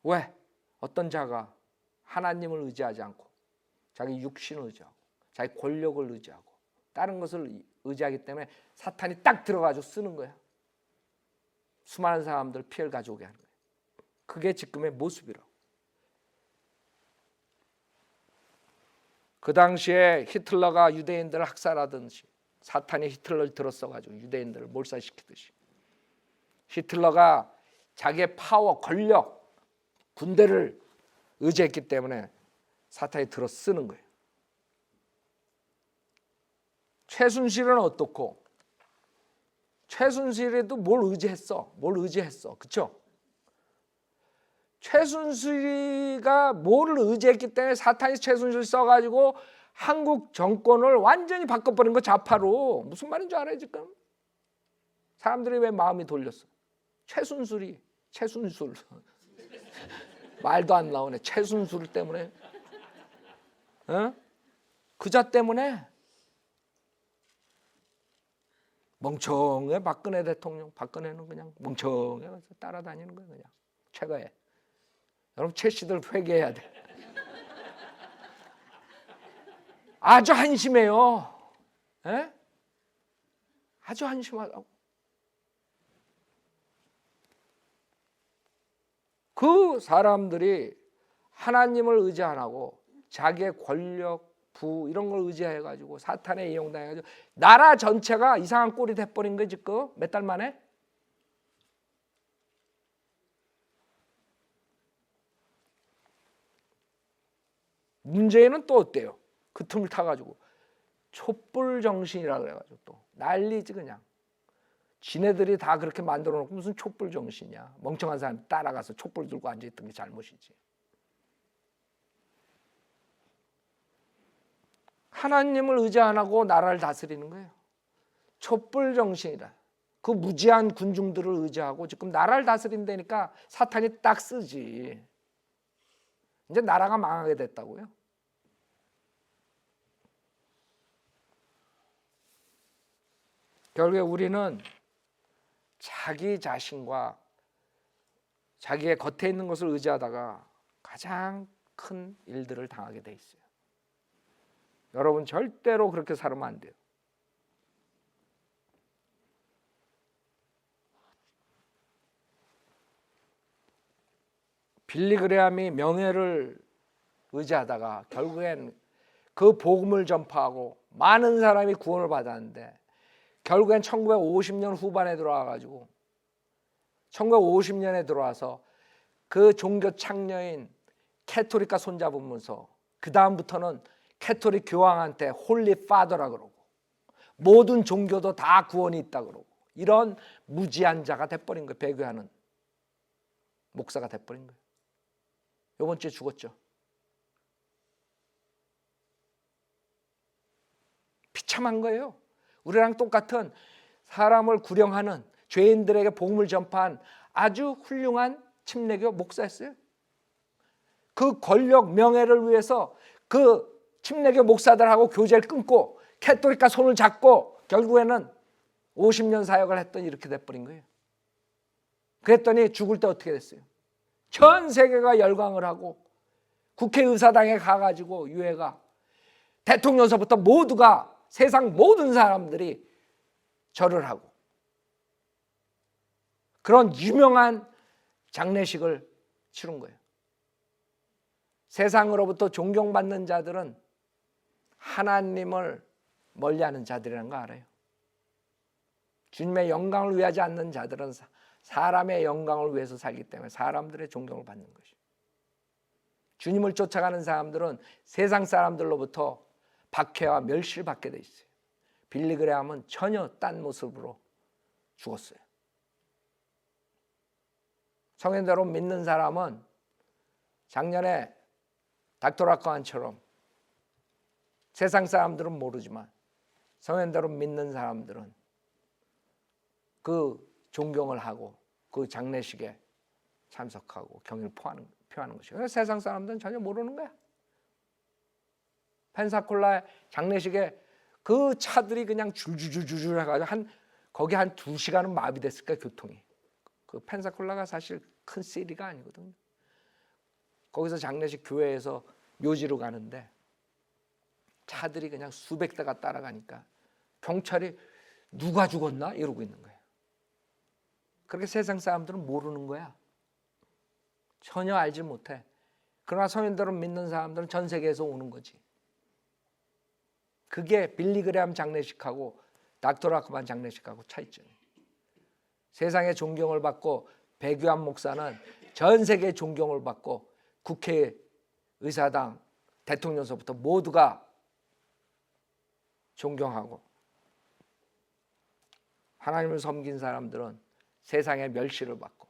왜? 어떤 자가 하나님을 의지하지 않고 자기 육신을 의지하고 자기 권력을 의지하고 다른 것을 의지하기 때문에 사탄이 딱 들어가지고 쓰는 거야. 수많은 사람들 피해를 가져오게 하는 거야. 그게 지금의 모습이라고. 그 당시에 히틀러가 유대인들을 학살하듯이 사탄이 히틀러를 들었어가지고 유대인들을 몰살시키듯이 히틀러가 자기의 파워, 권력, 군대를 의지했기 때문에 사탄이 들어 쓰는 거예요. 최순실은 어떻고? 최순실에도 뭘 의지했어? 그렇죠? 최순실이가 뭐를 의지했기 때문에 사탄이 최순실 써가지고 한국 정권을 완전히 바꿔버린 거 좌파로. 무슨 말인 줄 알아요 지금? 사람들이 왜 마음이 돌렸어? 최순술 말도 안 나오네. 최순술 때문에 그자 때문에 멍청해. 박근혜 대통령. 박근혜는 그냥 멍청해. 따라다니는 거예요 그냥. 최고에. 여러분 최 씨들 회개해야 돼. 아주 한심해요. 에? 아주 한심하다고. 그 사람들이 하나님을 의지 안 하고 자기의 권력, 부 이런 걸 의지해가지고 사탄에 이용당해가지고 나라 전체가 이상한 꼴이 돼버린 거지 지금 몇 달 만에. 문재인은 또 어때요? 그 틈을 타가지고 촛불 정신이라 그래가지고 또 난리지 그냥. 지네들이 다 그렇게 만들어 놓고 무슨 촛불 정신이야. 멍청한 사람 따라가서 촛불 들고 앉아있던 게 잘못이지. 하나님을 의지 안 하고 나라를 다스리는 거예요. 촛불 정신이라. 그 무지한 군중들을 의지하고 지금 나라를 다스린다니까 사탄이 딱 쓰지. 이제 나라가 망하게 됐다고요. 결국에 우리는 자기 자신과 자기의 겉에 있는 것을 의지하다가 가장 큰 일들을 당하게 돼 있어요. 여러분 절대로 그렇게 살면 안 돼요. 빌리그레함이 명예를 의지하다가 결국엔 그 복음을 전파하고 많은 사람이 구원을 받았는데 결국엔 1950년 후반에 들어와가지고 1950년에 들어와서 그 종교 창녀인 캐토릭과 손잡으면서 그 다음부터는 캐토릭 교황한테 홀리 파더라 그러고 모든 종교도 다 구원이 있다 그러고 이런 무지한 자가 돼버린 거예요. 배교하는 목사가 돼버린 거예요. 이번 주에 죽었죠. 비참한 거예요. 우리랑 똑같은 사람을 구령하는 죄인들에게 복음을 전파한 아주 훌륭한 침례교 목사였어요. 그 권력 명예를 위해서 그 침례교 목사들하고 교제를 끊고 캐토릭과 손을 잡고 결국에는 50년 사역을 했더니 이렇게 돼버린 거예요. 그랬더니 죽을 때 어떻게 됐어요? 전 세계가 열광을 하고 국회의사당에 가가지고 유해가 대통령서부터 모두가 세상 모든 사람들이 절을 하고 그런 유명한 장례식을 치른 거예요. 세상으로부터 존경받는 자들은 하나님을 멀리하는 자들이라는 거 알아요. 주님의 영광을 위하지 않는 자들은 사람의 영광을 위해서 살기 때문에 사람들의 존경을 받는 것이죠. 주님을 쫓아가는 사람들은 세상 사람들로부터 박해와 멸시를 받게 돼 있어요. 빌리그레함은 전혀 딴 모습으로 죽었어요. 성현대로 믿는 사람은 작년에 닥터라커한처럼 세상 사람들은 모르지만 성현대로 믿는 사람들은 그 존경을 하고 그 장례식에 참석하고 경의를 표하는 것이에요. 세상 사람들은 전혀 모르는 거야. 펜사콜라 장례식에 그 차들이 그냥 줄줄줄줄 해가지고 거기 한 2시간은 마비됐을 거야, 교통이. 그 펜사콜라가 사실 큰 시리가 아니거든요. 거기서 장례식 교회에서 묘지로 가는데 차들이 그냥 수백 대가 따라가니까 경찰이 누가 죽었나 이러고 있는 거예요. 그렇게 세상 사람들은 모르는 거야. 전혀 알지 못해. 그러나 성인들을 믿는 사람들은 전 세계에서 오는 거지. 그게 빌리그레함 장례식하고 닥터라크만 장례식하고 차이점이에요. 세상의 존경을 받고 배교한 목사는 전 세계의 존경을 받고 국회의사당, 대통령서부터 모두가 존경하고 하나님을 섬긴 사람들은 세상의 멸시를 받고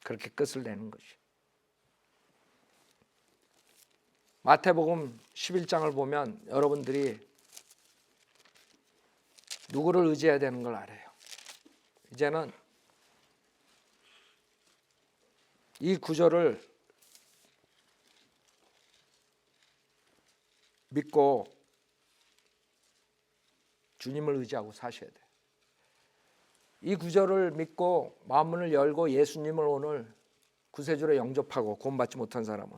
그렇게 끝을 내는 것이에요. 마태복음 11장을 보면 여러분들이 누구를 의지해야 되는 걸 알아요. 이제는 이 구절을 믿고 주님을 의지하고 사셔야 돼요. 이 구절을 믿고 마음문을 열고 예수님을 오늘 구세주로 영접하고 구원받지 못한 사람은,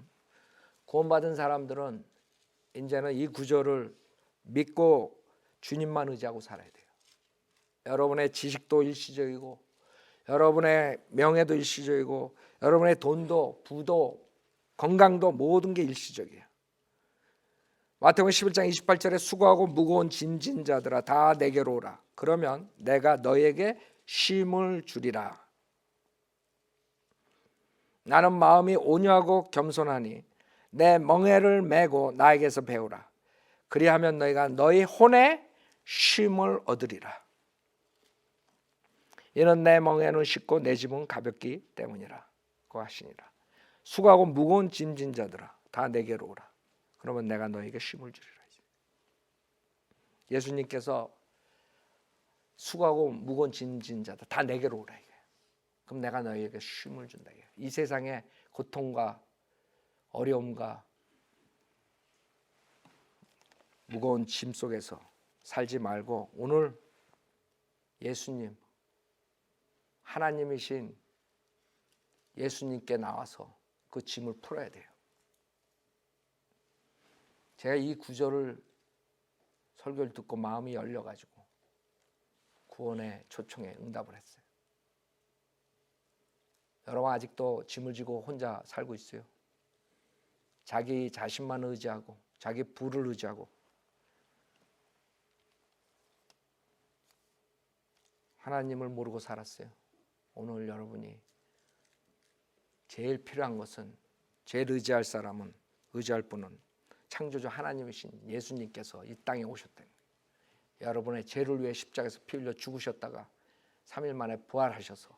구원받은 사람들은 이제는 이 구절을 믿고 주님만 의지하고 살아야 돼요. 여러분의 지식도 일시적이고 여러분의 명예도 일시적이고 여러분의 돈도 부도 건강도 모든 게 일시적이에요. 마태복음 11장 28절에 수고하고 무거운 짐진 자들아 다 내게로 오라. 그러면 내가 너에게 쉼을 주리라. 나는 마음이 온유하고 겸손하니 내 멍에를 메고 나에게서 배우라. 그리하면 너희가 너희 혼에 쉼을 얻으리라. 이는 내 멍에는 쉽고 내 짐은 가볍기 때문이라. 고 하시니라. 수고하고 무거운 짐진 자들아 다 내게로 오라. 그러면 내가 너에게 쉼을 주리라. 예수님께서 수고하고 무거운 짐진 자들 다 내게로 오라. 그럼 내가 너에게 쉼을 준다. 이 세상의 고통과 어려움과 무거운 짐 속에서 살지 말고 오늘 예수님, 하나님이신 예수님께 나와서 그 짐을 풀어야 돼요. 제가 이 구절을 설교를 듣고 마음이 열려가지고 구원의 초청에 응답을 했어요. 여러분 아직도 짐을 지고 혼자 살고 있어요. 자기 자신만 의지하고 자기 부를 의지하고 하나님을 모르고 살았어요. 오늘 여러분이 제일 필요한 것은, 제일 의지할 사람은, 의지할 분은 창조주 하나님이신 예수님께서 이 땅에 오셨다는 거예요. 여러분의 죄를 위해 십자가에서 피 흘려 죽으셨다가 3일 만에 부활하셔서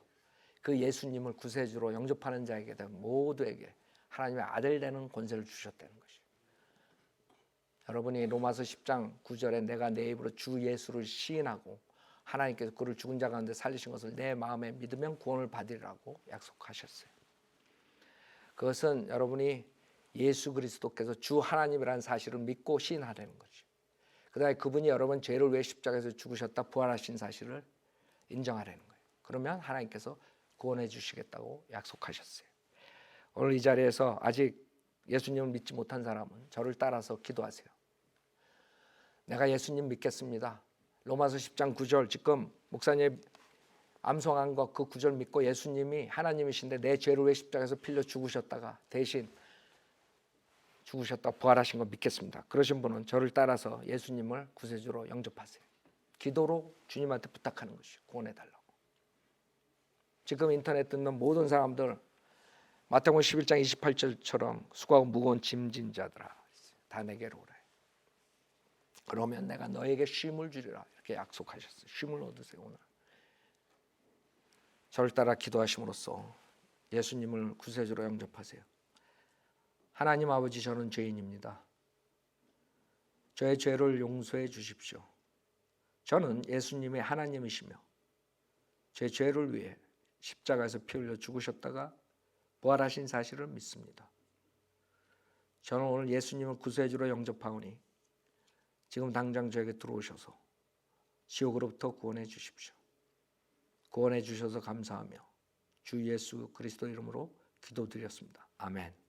그 예수님을 구세주로 영접하는 자에게 모두에게 하나님의 아들 되는 권세를 주셨다는 것이에요. 여러분이 로마서 10장 9절에 내가 내 입으로 주 예수를 시인하고 하나님께서 그를 죽은 자 가운데 살리신 것을 내 마음에 믿으면 구원을 받으리라고 약속하셨어요. 그것은 여러분이 예수 그리스도께서 주 하나님이라는 사실을 믿고 시인하라는 거죠. 그다음에 그분이 여러분 죄를 위해 십자가에서 죽으셨다 부활하신 사실을 인정하라는 거예요. 그러면 하나님께서 구원해 주시겠다고 약속하셨어요. 오늘 이 자리에서 아직 예수님을 믿지 못한 사람은 저를 따라서 기도하세요. 내가 예수님 믿겠습니다. 로마서 10장 9절 지금 목사님 암송한 것 그 9절 믿고 예수님이 하나님이신데 내 죄를 위해 십자가에서 피 흘려 죽으셨다가 대신 죽으셨다 부활하신 거 믿겠습니다. 그러신 분은 저를 따라서 예수님을 구세주로 영접하세요. 기도로 주님한테 부탁하는 것이 구원해달라고. 지금 인터넷 듣는 모든 사람들 마태복음 11장 28절처럼 수고하고 무거운 짐진 자들아 다 내게로 오라. 그러면 내가 너에게 쉼을 주리라. 이렇게 약속하셨어요. 쉼을 얻으세요. 오늘 저를 따라 기도하심으로써 예수님을 구세주로 영접하세요. 하나님 아버지, 저는 죄인입니다. 저의 죄를 용서해 주십시오. 저는 예수님의 하나님이시며 제 죄를 위해 십자가에서 피 흘려 죽으셨다가 부활하신 사실을 믿습니다. 저는 오늘 예수님을 구세주로 영접하오니 지금 당장 저에게 들어오셔서 지옥으로부터 구원해 주십시오. 구원해 주셔서 감사하며 주 예수 그리스도 이름으로 기도드렸습니다. 아멘.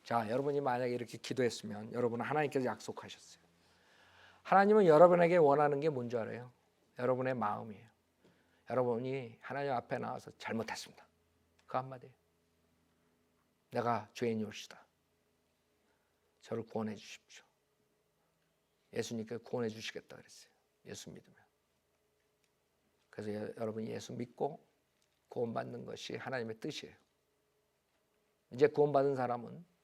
자, 여러분이 만약에 이렇게 기도했으면 여러분은 하나님께서 약속하셨어요. 하나님은 여러분에게 원하는 게 뭔지 알아요? 여러분의 마음이에요. 여러분이 하나님 앞에 나와서 잘못했습니다. 그 한마디예요. 내가 죄인이옵시다. 저를 구원해 주십시오. 예수님께서 구원해 주시겠다 그랬어요. 예수 믿으면. 그래서 여러분이 예수 믿고 구원받는 것이 하나님의 뜻이에요. 이제 구원받은 사람은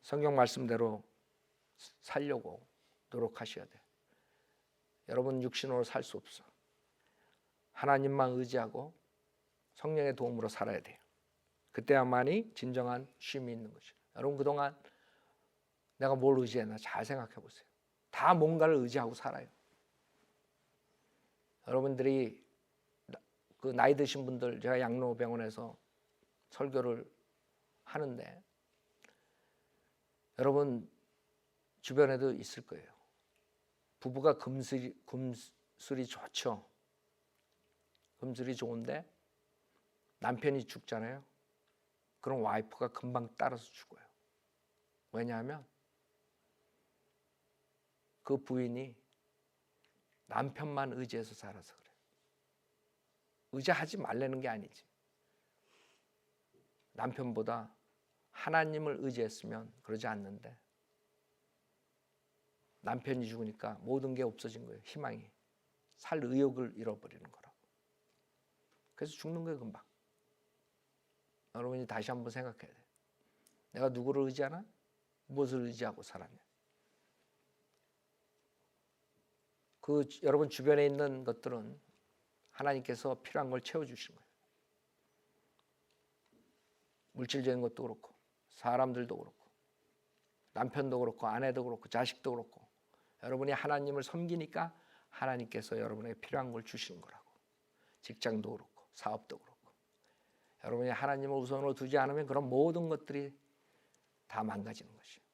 성경 말씀대로 살려고 노력하셔야 돼요. 여러분 육신으로 살 수 없어. 하나님만 의지하고 성령의 도움으로 살아야 돼요. 그때야만이 진정한 쉼이 있는 것이에요. 여러분 그동안 내가 뭘 의지했나 잘 생각해 보세요. 다 뭔가를 의지하고 살아요. 여러분들이 그 나이 드신 분들, 제가 양로병원에서 설교를 하는데 여러분 주변에도 있을 거예요. 부부가 금술이 좋죠. 금술이 좋은데 남편이 죽잖아요. 그럼 와이프가 금방 따라서 죽어요. 왜냐하면 그 부인이 남편만 의지해서 살아서 그래요. 의지하지 말라는 게 아니지. 남편보다 하나님을 의지했으면 그러지 않는데 남편이 죽으니까 모든 게 없어진 거예요. 희망이. 살 의욕을 잃어버리는 거라고. 그래서 죽는 거예요, 금방. 여러분이 다시 한번 생각해야 돼요. 내가 누구를 의지하나? 무엇을 의지하고 살았냐? 그 여러분 주변에 있는 것들은 하나님께서 필요한 걸 채워주신 거예요. 물질적인 것도 그렇고 사람들도 그렇고 남편도 그렇고 아내도 그렇고 자식도 그렇고 여러분이 하나님을 섬기니까 하나님께서 여러분에게 필요한 걸 주시는 거라고. 직장도 그렇고 사업도 그렇고 여러분이 하나님을 우선으로 두지 않으면 그런 모든 것들이 다 망가지는 것이에요.